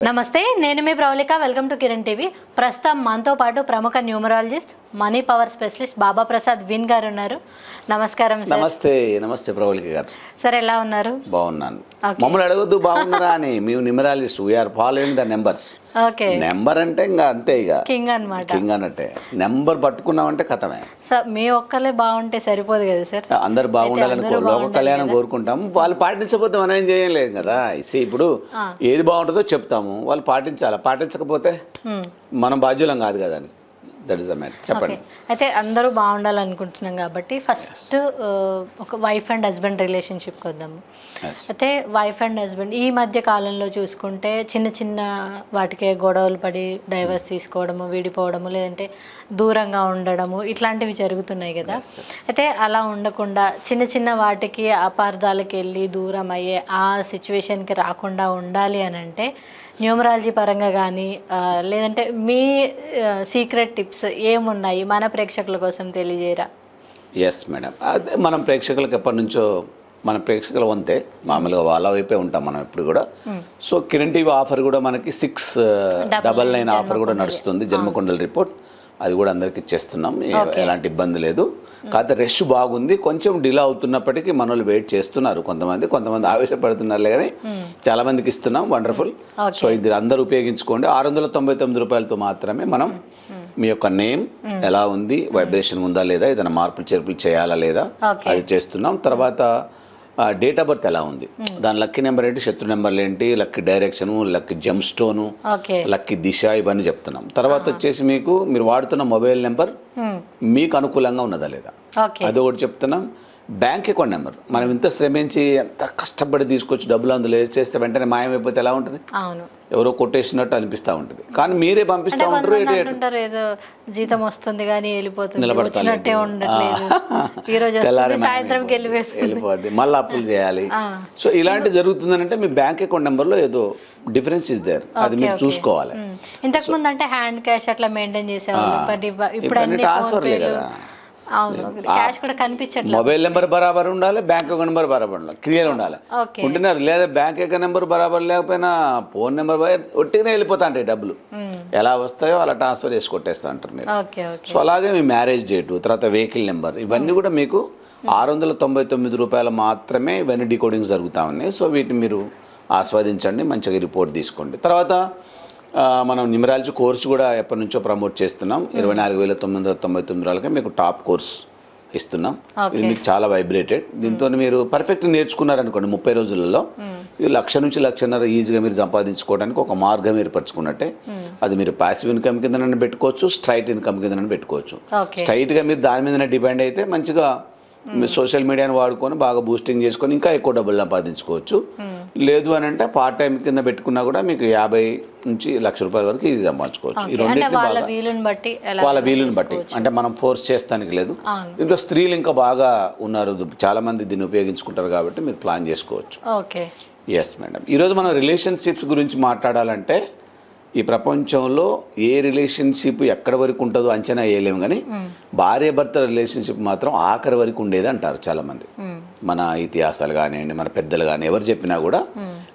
నమస్తే, నేను మీ Pravalika. Welcome to Kiran TV. ప్రస్తుతం మనతో పాటు ప్రముఖ numerologist, money power specialist Baba Prasad విన్ గారు ఉన్నారు. నమస్కారం సార్. నమస్తే. నమస్తే ప్రవళిక గారు. సార్ ఎలా ఉన్నారు? బాగున్నాను. మమ్మల్ని అడగొద్దు బాగున్నారా అని. మేము numerologist, we're following the numbers. Okay. Number అంటే ఇంకా అంతే, ఇక కింగ్ అన్నమాట. కింగ్ అన్నట్టే. నెంబర్ పట్టుకున్నామంటే కథమే. సార్ మీ ఒక్కలే బాగుంటే సరిపోదు కదా సార్, అందరు బాగుండాలని లోక కళ్యాణం కోరుకుంటాం. వాళ్ళు పాటించకపోతే మనం ఏం చేయలేం కదా. ఇప్పుడు ఏది బాగుంటుందో చెప్తాము, వాళ్ళు పాటించాలి. పాటించకపోతే మనం బాధ్యులం కాదు కదా అని. That is the matter. చెప్పండి. అయితే అందరూ బాగుండాలనుకుంటున్నాం కాబట్టి ఫస్ట్ ఒక వైఫ్ అండ్ హస్బెండ్ రిలేషన్షిప్కి వద్దాము. అయితే వైఫ్ అండ్ హస్బెండ్ ఈ మధ్య కాలంలో చూసుకుంటే చిన్న చిన్న వాటికే గొడవలు పడి డైవర్స్ తీసుకోవడము, విడిపోవడము, లేదంటే దూరంగా ఉండడము, ఇట్లాంటివి జరుగుతున్నాయి కదా. అయితే అలా ఉండకుండా చిన్న చిన్న వాటికి అపార్థాలకు వెళ్ళి దూరం అయ్యే ఆ సిచ్యువేషన్కి రాకుండా ఉండాలి అని అంటే న్యూమరాలజీ పరంగా కానీ లేదంటే మీ సీక్రెట్ టిప్స్ ఏమున్నాయి మన ప్రేక్షకుల కోసం తెలియజేయరా? Yes madam. అదే మనం ప్రేక్షకులకు ఎప్పటి నుంచో మన ప్రేక్షకుల వంతే మామూలుగా వాళ్ళ వైపే ఉంటాం మనం ఎప్పుడు కూడా. సో కిరణ్ టీవీ ఆఫర్ కూడా మనకి 699 ఆఫర్ కూడా నడుస్తుంది. జన్మకుండల రిపోర్ట్ అది కూడా అందరికి ఇచ్చేస్తున్నాం. ఎలాంటి ఇబ్బంది లేదు. కాకపోతే రష్ బాగుంది. కొంచెం డిలే అవుతున్నప్పటికీ మన వాళ్ళు వెయిట్ చేస్తున్నారు. కొంతమంది ఆవేశపడుతున్నారు కానీ చాలా మందికి ఇస్తున్నాం. వండర్ఫుల్. సో ఇది అందరూ ఉపయోగించుకోండి. 699 రూపాయలతో మాత్రమే మనం మీ యొక్క నేమ్ ఎలా ఉంది, వైబ్రేషన్ ఉందా లేదా, ఏదైనా మార్పులు చేర్పులు చేయాలా లేదా అది చేస్తున్నాం. తర్వాత డేట్ ఆఫ్ బర్త్ ఎలా ఉంది, దాని లక్కీ నెంబర్ ఏంటి, శత్రు నెంబర్లు ఏంటి, లక్కీ డైరెక్షను, లక్కీ జమ్ స్టోను, లక్కీ దిశ, ఇవన్నీ చెప్తున్నాం. తర్వాత వచ్చేసి మీరు వాడుతున్న మొబైల్ నెంబర్ మీకు అనుకూలంగా ఉన్నదా లేదా అది ఒకటి చెప్తున్నాం. బ్యాంక్ అకౌంట్ నెంబర్ మనం ఇంత శ్రమించి ఎంత కష్టపడి తీసుకొచ్చి డబ్బులు అందులో చేస్తే వెంటనే మాయమైపోతే ఎలా ఉంటుంది, ఎవరో కొట్టేసినట్టు అనిపిస్తూ ఉంటుంది. కానీ మీరే పంపిస్తూ ఉంటారు, ఏదో జీతం వస్తుంది కానీ వెళ్ళిపోతుంది, వెళ్ళిపోద్ది, మళ్ళీ అప్పులు చేయాలి. సో ఇలాంటి జరుగుతుందంటే మీ బ్యాంక్ అకౌంట్ నెంబర్లో ఏదో డిఫరెన్స్ ఇస్ దేర్, అది మీరు చూసుకోవాలి. ఇంతకు ముందు అంటే హ్యాండ్ క్యాష్ అట్లా మెయింటైన్ చేసేవాళ్ళు, ఇప్పుడు ట్రాన్స్ఫర్లే కదా. మొబైల్ నెంబర్ బరాబర్ ఉండాలి, బ్యాంక్ అకౌంట్ నెంబర్ బరాబర్ ఉండాలి, క్లియర్ ఉండాలి. ఉంటున్నారు లేదా బ్యాంక్ అకౌంట్ నెంబర్ బరాబర్ లేకపోయినా ఫోన్ నెంబర్ ఒట్టిగానే వెళ్ళిపోతా ఉంటాయి డబ్బులు. ఎలా వస్తాయో అలా ట్రాన్స్ఫర్ చేసి కొట్టేస్తా అంటారు మీరు. సో అలాగే మీ మ్యారేజ్ డేటు, తర్వాత వెహికల్ నెంబర్, ఇవన్నీ కూడా మీకు 699 రూపాయలు మాత్రమే ఇవన్నీ డీకోడింగ్ జరుగుతూ ఉన్నాయి. సో వీటిని మీరు ఆస్వాదించండి, మంచిగా రిపోర్ట్ తీసుకోండి. తర్వాత మనం న్యూమరాలజీ కోర్సు కూడా ఎప్పటి నుంచో ప్రమోట్ చేస్తున్నాం. 24,999 రూపాయలకి మీకు టాప్ కోర్స్ ఇస్తున్నాం. ఇది మీకు చాలా వైబ్రేటెడ్. దీంతో మీరు పర్ఫెక్ట్ నేర్చుకున్నారనుకోండి 30 రోజులలో ఇది 1,00,000 నుంచి 1,50,000 ఈజీగా మీరు సంపాదించుకోవడానికి ఒక మార్గం ఏర్పరచుకున్నట్టే. అది మీరు పాసివ్ ఇన్కమ్ కింద పెట్టుకోవచ్చు, స్ట్రైట్ ఇన్కమ్ కింద పెట్టుకోవచ్చు. స్ట్రైట్గా మీరు దాని మీదనే డిపెండ్ అయితే మంచిగా సోషల్ మీడియాని వాడుకొని బాగా బూస్టింగ్ చేసుకొని ఇంకా ఎక్కువ డబ్బులు సంపాదించుకోవచ్చు. లేదు అని అంటే పార్ట్ టైం కింద పెట్టుకున్నా కూడా మీకు 50 నుంచి 1,00,000 రూపాయల వరకు ఇది సంపాదించుకోవచ్చు. ఈ రెండింటిని వాళ్ళ వీలుని బట్టి, అంటే మనం ఫోర్స్ చేస్తానికి లేదు. దీంట్లో స్త్రీలు ఇంకా బాగా ఉన్నారు, చాలా మంది దీన్ని ఉపయోగించుకుంటారు కాబట్టి మీరు ప్లాన్ చేసుకోవచ్చు. Yes madam. ఈరోజు మనం రిలేషన్షిప్స్ గురించి మాట్లాడాలంటే ఈ ప్రపంచంలో ఏ రిలేషన్షిప్ ఎక్కడి వరకు ఉంటుందో అంచనా వేయలేము, కానీ భార్య భర్త రిలేషన్షిప్ మాత్రం ఆఖరి వరకు ఉండేది అంటారు చాలామంది. మన ఇతిహాసాలు కానివ్వండి, మన పెద్దలు కానీ ఎవరు చెప్పినా కూడా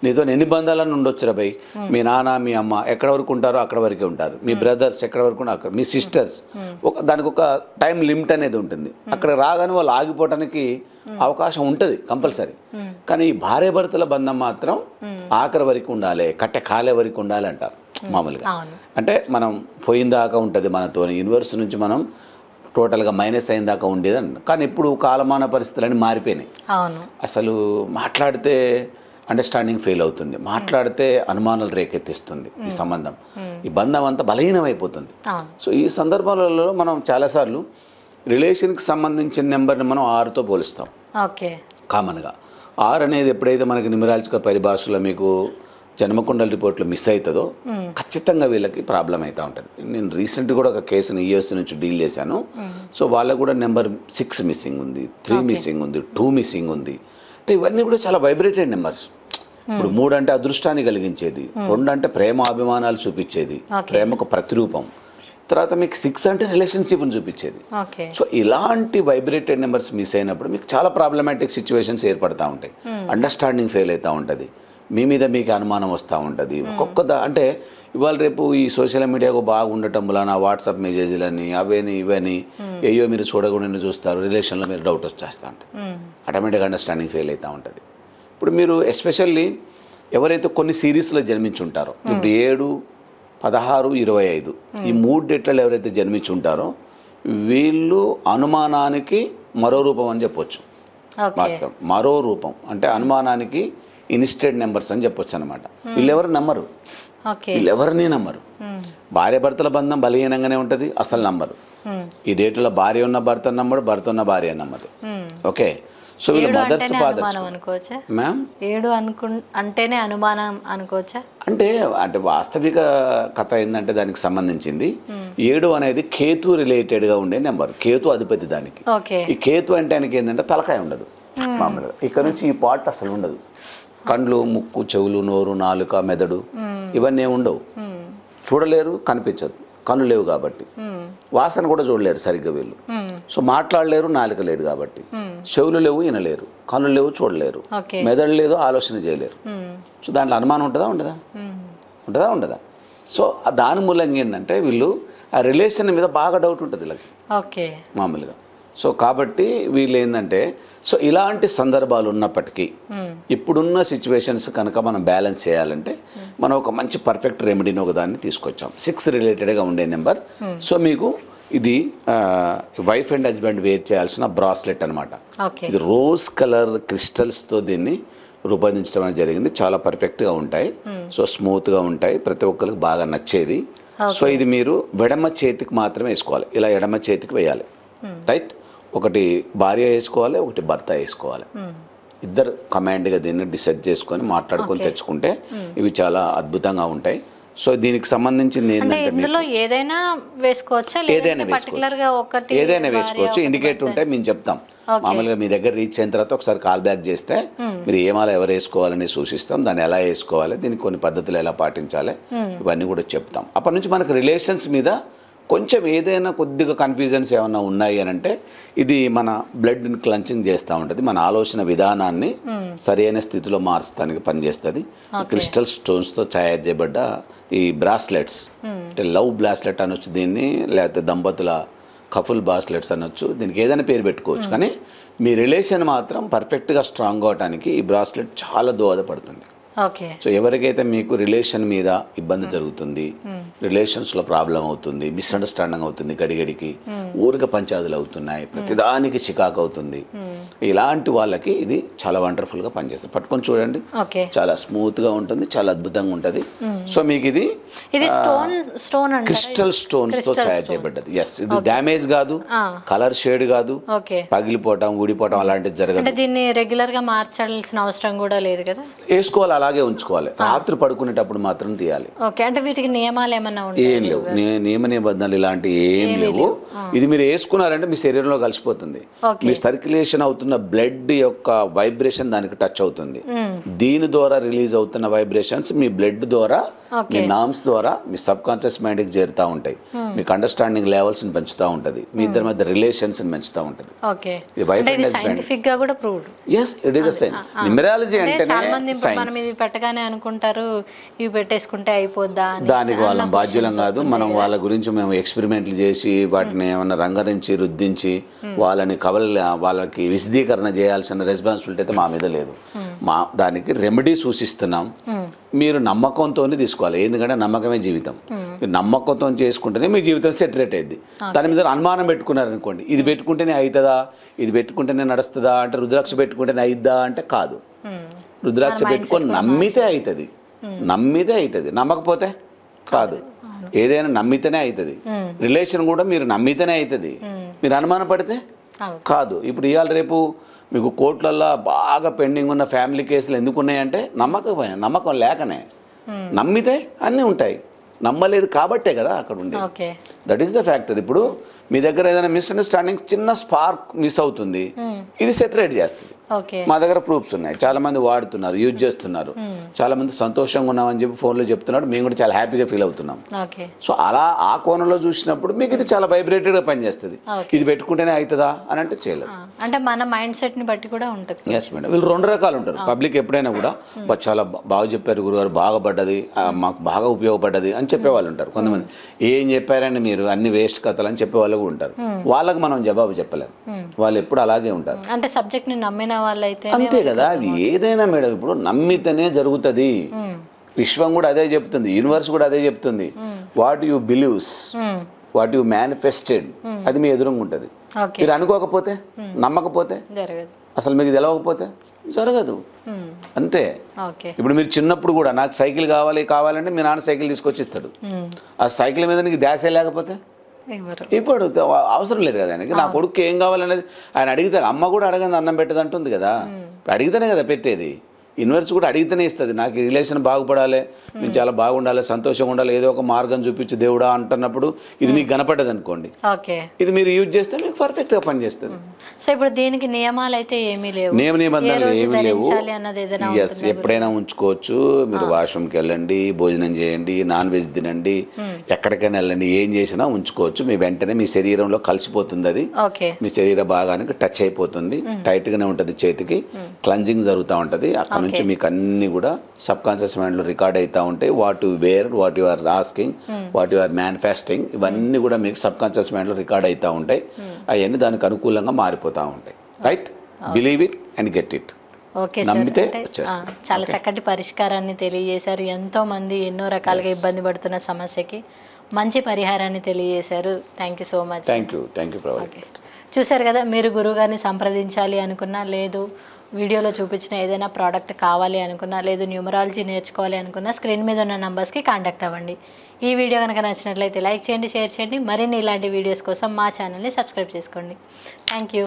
నీతో ఎన్ని బంధాలను ఉండొచ్చురా భయ్, మీ నాన్న మీ అమ్మ ఎక్కడ వరకు ఉంటారో అక్కడ వరకే ఉంటారు, మీ బ్రదర్స్ ఎక్కడ వరకు అక్కడ, మీ సిస్టర్స్ దానికి ఒక టైం లిమిట్ అనేది ఉంటుంది. అక్కడ రాగానే వాళ్ళు ఆగిపోవడానికి అవకాశం ఉంటుంది కంపల్సరీ. కానీ ఈ భార్య భర్తల బంధం మాత్రం ఆఖరి వరకు ఉండాలి, కట్టె కాలే వరకు ఉండాలి అంటారు మామూలుగా. అంటే మనం పోయిందాకా ఉంటుంది మనతో, యూనివర్స్ నుంచి మనం టోటల్గా మైనస్ అయిన దాకా ఉండేది. కానీ ఇప్పుడు కాలమాన పరిస్థితులన్నీ మారిపోయినాయి. అసలు మాట్లాడితే అండర్స్టాండింగ్ ఫెయిల్ అవుతుంది, మాట్లాడితే అనుమానాలు రేకెత్తిస్తుంది ఈ సంబంధం, ఈ బంధం అంతా బలహీనమైపోతుంది. సో ఈ సందర్భాలలో మనం చాలాసార్లు రిలేషన్కి సంబంధించిన నెంబర్ని మనం 6తో పోలుస్తాం కామన్గా. 6 అనేది ఎప్పుడైతే మనకి న్యూమరాలజికల్ పరిభాషలో మీకు జన్మకుండల రిపోర్ట్లో మిస్ అవుతుందో ఖచ్చితంగా వీళ్ళకి ప్రాబ్లం అవుతూ ఉంటుంది. నేను రీసెంట్గా కూడా ఒక కేసును యూఎస్ నుంచి డీల్ చేశాను. సో వాళ్ళకు కూడా నెంబర్ 6 మిస్సింగ్ ఉంది, 3 మిస్సింగ్ ఉంది, 2 మిస్సింగ్ ఉంది. అంటే ఇవన్నీ కూడా చాలా వైబ్రేటెడ్ నెంబర్స్. ఇప్పుడు 3 అంటే అదృష్టాన్ని కలిగించేది, 2 అంటే ప్రేమ అభిమానాలు చూపించేది, ప్రేమకు ప్రతిరూపం. తర్వాత మీకు 6 అంటే రిలేషన్షిప్ని చూపించేది. సో ఇలాంటి వైబ్రేటెడ్ నెంబర్స్ మిస్ అయినప్పుడు మీకు చాలా ప్రాబ్లమాటిక్ సిచ్యువేషన్స్ ఏర్పడుతూ ఉంటాయి. అండర్స్టాండింగ్ ఫెయిల్ అవుతూ ఉంటుంది, మీ మీద మీకు అనుమానం వస్తూ ఉంటుంది. ఒక్కొక్క అంటే ఇవాళ రేపు ఈ సోషల్ మీడియాకు బాగా ఉండటం వలన వాట్సాప్ మెసేజ్లని అవని ఇవని అయ్యో మీరు చూడకుండా చూస్తారు, రిలేషన్లో మీరు డౌట్ వచ్చేస్తూ ఉంటుంది, ఆటోమేటిక్గా అండర్స్టాండింగ్ ఫెయిల్ అవుతూ ఉంటుంది. ఇప్పుడు మీరు ఎస్పెషల్లీ ఎవరైతే కొన్ని సిరీస్లో జన్మించి ఉంటారో, ఇప్పుడు 7, 16, 25 ఈ 3 డేట్లలో ఎవరైతే జన్మించి ఉంటారో వీళ్ళు అనుమానానికి మరో రూపం అని చెప్పొచ్చు. వాస్తవం మరో రూపం అంటే అనుమానానికి ఇన్స్టెడ్ నెంబర్స్ అని చెప్పొచ్చు అనమాట. వీళ్ళెవరు నమ్మరు, వీళ్ళెవరిని నమ్మరు. భార్య భర్తల బంధం బలహీనంగానే ఉంటుంది, అసలు నమ్మరు. ఈ డేట్లో భార్య ఉన్న భర్త నమ్మడు, భర్త ఉన్న భార్య నమ్మదు. ఓకే, సో వీళ్ళు మదర్స్ ఫాదర్స్. మ్యామ్ 7 అంటేనే అనుమానం అనుకోవచ్చా? అంటే వాస్తవిక కథ ఏంటంటే దానికి సంబంధించింది 7 అనేది కేతు రిలేటెడ్గా ఉండే నెంబర్. కేతు అధిపతి దానికి. ఈ కేతు అంటే ఆయనకి ఏంటంటే తలకాయ ఉండదు మామూలుగా. ఇక్కడ నుంచి ఈ పార్ట్ అసలు ఉండదు. కండ్లు, ముక్కు, చెవులు, నోరు, నాలుక, మెదడు ఇవన్నీ ఉండవు. చూడలేరు, కనిపించదు, కళ్ళు లేవు కాబట్టి. వాసన కూడా చూడలేరు సరిగ్గా వీళ్ళు. సో మాట్లాడలేరు, నాలుక లేదు కాబట్టి. చెవులు లేవు, వినలేరు, కళ్ళు లేవు, చూడలేరు, మెదడు లేదు, ఆలోచన చేయలేరు. సో దాంట్లో అనుమానం ఉంటుందా? సో దాని మూలంగా ఏంటంటే వీళ్ళు ఆ రిలేషన్ మీద బాగా డౌట్ ఉంటుంది వీళ్ళకి మామూలుగా. సో కాబట్టి వీళ్ళు ఏంటంటే సో ఇలాంటి సందర్భాలు ఉన్నప్పటికీ ఇప్పుడున్న సిచ్యువేషన్స్ కనుక మనం బ్యాలెన్స్ చేయాలంటే మనం ఒక మంచి పర్ఫెక్ట్ రెమెడీని ఒకదాన్ని తీసుకొచ్చాం. 6 రిలేటెడ్గా ఉండే నెంబర్. సో మీకు ఇది వైఫ్ అండ్ హస్బెండ్ వేర్ చేయాల్సిన బ్రాస్లెట్ అనమాట. ఇది రోజ్ కలర్ క్రిస్టల్స్తో దీన్ని రూపొందించడం అనేది జరిగింది. చాలా పర్ఫెక్ట్గా ఉంటాయి, సో స్మూత్గా ఉంటాయి, ప్రతి ఒక్కరికి బాగా నచ్చేది. సో ఇది మీరు ఎడమ చేతికి మాత్రమే వేసుకోవాలి, ఇలా ఎడమ చేతికి వేయాలి. రైట్, ఒకటి భార్య వేసుకోవాలి, ఒకటి భర్త వేసుకోవాలి. ఇద్దరు కమాండ్గా దీన్ని డిసైడ్ చేసుకొని మాట్లాడుకొని తెచ్చుకుంటే ఇవి చాలా అద్భుతంగా ఉంటాయి. సో దీనికి సంబంధించింది ఏంటంటే ఏదైనా వేసుకోవచ్చు, ఏదైనా వేసుకోవచ్చు. ఇండికేటర్ ఉంటే మేము చెప్తాం. మామూలుగా మీ దగ్గర రీచ్ అయిన తర్వాత ఒకసారి కాల్ బ్యాక్ చేస్తే మీరు ఏమాల ఎవరు వేసుకోవాలని సూచిస్తాం, దాన్ని ఎలా వేసుకోవాలి, దీనికి కొన్ని పద్ధతులు ఎలా పాటించాలి ఇవన్నీ కూడా చెప్తాం. అప్పటి నుంచి మనకు రిలేషన్స్ మీద కొంచెం ఏదైనా కొద్దిగా కన్ఫ్యూజన్స్ ఏమైనా ఉన్నాయి అని అంటే ఇది మన బ్లడ్ని క్లంచింగ్ చేస్తూ ఉంటుంది, మన ఆలోచన విధానాన్ని సరైన స్థితిలో మార్చడానికి పనిచేస్తుంది. క్రిస్టల్ స్టోన్స్తో తయారు చేయబడ్డ ఈ బ్రాస్లెట్స్, అంటే లవ్ బ్రాస్లెట్ అనొచ్చు దీన్ని, లేకపోతే దంపతుల కపుల్ బ్రాస్లెట్స్ అనొచ్చు, దీనికి ఏదైనా పేరు పెట్టుకోవచ్చు. కానీ మీ రిలేషన్ మాత్రం పర్ఫెక్ట్గా స్ట్రాంగ్ అవడానికి ఈ బ్రాస్లెట్ చాలా దోహదపడుతుంది. సో ఎవరికైతే మీకు రిలేషన్ మీద ఇబ్బంది జరుగుతుంది, రిలేషన్స్లో ప్రాబ్లం అవుతుంది, మిస్అండర్స్టాండింగ్ అవుతుంది, గడిగడికి ఊరిక పంచాదులు అవుతున్నాయి, ప్రతిదానికి చికాకు అవుతుంది, ఇలాంటి వాళ్ళకి ఇది చాలా వండర్ఫుల్గా పనిచేస్తుంది. పట్టుకొని చూడండి, చాలా స్మూత్గా ఉంటుంది, చాలా అద్భుతంగా ఉంటుంది. సో మీకు ఇది క్రిస్టల్ స్టోన్స్తో తయారు చేయబడ్డది. ఎస్, ఇది డ్యామేజ్ కాదు, కలర్ షేడ్ కాదు, పగిలిపోవటం, ఊడిపోవటం అలాంటిది జరగదు. దీన్ని రెగ్యులర్ గా మార్చాల్సిన అవసరం కూడా లేదు కదా, వేసుకోవాలి, అలాగే ఉంచుకోవాలి. రాత్రి పడుకునేటప్పుడు మాత్రం తీయాలి. అంటే వీటికి నియమాలు ఏమన్నా ఏం లేవు, నియమ నిబంధనలు ఇలాంటి ఏం లేవు. ఇది మీరు వేసుకున్నారంటే మీ శరీరంలో కలిసిపోతుంది. మీ సర్క్యులేషన్ అవుతున్న బ్లడ్ యొక్క వైబ్రేషన్ దానికి టచ్ అవుతుంది. దీని ద్వారా రిలీజ్ అవుతున్న వైబ్రేషన్స్ మీ బ్లడ్ ద్వారా, మీ నామ్స్ ద్వారా మీ సబ్ కాన్షియస్ మైండ్ కి చేరుతూ ఉంటాయి. మీకు అండర్స్టాండింగ్ లెవెల్స్ ని పెంచుతూ ఉంటది, మీ ఇద్దరి మధ్య రిలేషన్స్ ని పెంచుతూ ఉంటది. Wife and husband. yes, it is a science. Numerology అంటేనే సైన్స్. పెట్టగానే అనుకుంటారు ఇవి పెట్టేసుకుంటే అయిపోద్దా, దానికి వాళ్ళం బాధ్యులం కాదు. మనం వాళ్ళ గురించి మేము ఎక్స్పెరిమెంట్లు చేసి వాటిని ఏమన్నా రంగరించి రుద్దించి వాళ్ళని వాళ్ళకి విశదీకరణ చేయాల్సిన రెస్పాన్సిబిలిటీ అయితే మా మీద లేదు. దానికి రెమెడీ సూచిస్తున్నాం. మీరు నమ్మకంతో తీసుకోవాలి, ఎందుకంటే నమ్మకమే జీవితం. మీరు నమ్మకంతో చేసుకుంటేనే మీ జీవితం సెటరేట్ అయ్యింది. దాని మీద అనుమానం పెట్టుకున్నారనుకోండి, ఇది పెట్టుకుంటేనే అవుతుందా, ఇది పెట్టుకుంటేనే నడుస్తుందా అంటే, రుద్రాక్ష పెట్టుకుంటేనే అయిద్దా అంటే కాదు. రుద్రాక్ష పెట్టుకొని నమ్మితే అవుతుంది, నమ్మకపోతే కాదు. ఏదైనా నమ్మితేనే అవుతుంది. రిలేషన్ కూడా మీరు నమ్మితేనే అవుతుంది, మీరు అనుమానం పడితే కాదు. ఇప్పుడు ఇవాళ రేపు మీకు కోర్టులలో బాగా పెండింగ్ ఉన్న ఫ్యామిలీ కేసులు ఎందుకు ఉన్నాయంటే నమ్మకం లేకనే. నమ్మితే అన్నీ ఉంటాయి, నమ్మలేదు కాబట్టే కదా అక్కడ ఉండే. That is the factor. ఇప్పుడు మీ దగ్గర ఏదైనా మిస్అండర్స్టాండింగ్ చిన్న స్పార్క్ మిస్ అవుతుంది, ఇది సెటరేట్ చేస్తుంది. ఓకే. మా దగ్గర ప్రూఫ్స్ ఉన్నాయి, చాలా మంది వాడుతున్నారు, యూజ్ చేస్తున్నారు, చాలా మంది సంతోషంగా ఉన్నామని చెప్పి ఫోన్లో చెప్తున్నాడు, మేము కూడా చాలా హ్యాపీగా ఫీల్ అవుతున్నాం. ఓకే. సో అలా ఆ కోణంలో చూసినప్పుడు మీకు ఇది చాలా వైబ్రేటెడ్గా పనిచేస్తుంది. ఇది పెట్టుకుంటేనే అవుతుందా అని అంటే చేయలేదు. అంటే మన మైండ్ సెట్ని బట్టి కూడా ఉంటుంది. Yes madam. వీళ్ళు 2 రకాలు ఉంటారు. పబ్లిక్ ఎప్పుడైనా కూడా చాలా బాగా చెప్పారు గురుగారు, బాగా పడ్డది, మాకు బాగా ఉపయోగపడ్డది అని చెప్పేవాళ్ళు ఉంటారు. కొంతమంది ఏం చెప్పారని మీరు అన్ని వేస్ట్ కథలు అని చెప్పే వాళ్ళు కూడా ఉంటారు. వాళ్ళకి మనం జవాబు చెప్పలేము, వాళ్ళు ఎప్పుడు అలాగే ఉంటారు. అంటే సబ్జెక్ట్ని నమ్మిన వాళ్ళైతే అంతే కదా. అవి ఏదైనా మేడం ఇప్పుడు నమ్మితేనే జరుగుతుంది. విశ్వం కూడా అదే చెప్తుంది, యూనివర్స్ కూడా అదే చెప్తుంది. What you believes, what you manifested, అది మీ ఎదురుగా ఉంటుంది. మీరు అనుకోకపోతే, నమ్మకపోతే, అసలు మీకు తెలవకపోతే జరగదు. అంతే. ఇప్పుడు మీరు చిన్నప్పుడు కూడా నాకు సైకిల్ కావాలంటే మీ నాన్న సైకిల్ తీసుకొచ్చి ఇస్తాడు. ఆ సైకిల్ మీద నీకు ధ్యాసే లేకపోతే ఇప్పుడు అవసరం లేదు కదా ఆయనకి. నా కొడుకు ఏం కావాలనేది ఆయన అడిగితే, అమ్మ కూడా అడగంది అన్నం పెట్టదు అంటుంది కదా, అడిగితేనే కదా పెట్టేది. యూనివర్స్ కూడా అడిగితేనే ఇస్తుంది. నాకు ఈ రిలేషన్ బాగుపడాలి, నేను చాలా బాగుండాలి, సంతోషంగా ఉండాలి, ఏదో ఒక మార్గం చూపించు దేవుడా అంటున్నప్పుడు ఇది మీకు కనపడ్డది అనుకోండి, ఇది మీరు యూజ్ చేస్తే మీకు పర్ఫెక్ట్గా పనిచేస్తుంది. సో ఇప్పుడు దీనికి నియమాలు అయితే ఏమీ లేవు, నిబంధనలు ఏమీ లేవు. ఎస్, ఎప్పుడైనా ఉంచుకోవచ్చు. మీరు వాష్రూమ్కి వెళ్ళండి, భోజనం చేయండి, నాన్ వెజ్ తినండి, ఎక్కడికైనా వెళ్ళండి, ఏం చేసినా ఉంచుకోవచ్చు. మీ వెంటనే మీ శరీరంలో కలిసిపోతుంది, అది మీ శరీర భాగానికి టచ్ అయిపోతుంది, టైట్గానే ఉంటుంది, చేతికి క్లెన్జింగ్ జరుగుతూ ఉంటుంది. అక్కడ నుంచి మీకు అన్ని కూడా సబ్ కాన్షియస్ మైండ్లో రికార్డ్ అవుతూ ఉంటాయి. What you wear, what you are asking, what you are manifesting, ఇవన్నీ కూడా మీకు సబ్ కాన్షియస్ మైండ్లో రికార్డ్ అవుతూ ఉంటాయి. అవన్నీ దానికి అనుకూలంగా మారిపోతూ ఉంటాయి. Right, believe it and get it. Okay sir, చాలా చక్కటి పరిష్కారాన్ని తెలియజేశారు. ఎంతో మంది ఎన్నో రకాలుగా ఇబ్బంది పడుతున్న సమస్యకి మంచి పరిహారాన్ని తెలియజేశారు. Thank you so much. Thank you. చూశారు కదా, మీరు గురువుగారిని సంప్రదించాలి అనుకున్నా, లేదు వీడియోలో చూపించిన ఏదైనా ప్రోడక్ట్ కావాలి అనుకున్నా, లేదు న్యూమరాలజీ నేర్చుకోవాలి అనుకున్నా, స్క్రీన్ మీద ఉన్న నంబర్స్కి కాంటాక్ట్ అవ్వండి. ఈ వీడియో కనుక నచ్చినట్లయితే లైక్ చేయండి, షేర్ చేయండి. మరిన్ని ఇలాంటి వీడియోస్ కోసం మా ఛానల్ని సబ్స్క్రైబ్ చేసుకోండి. Thank you.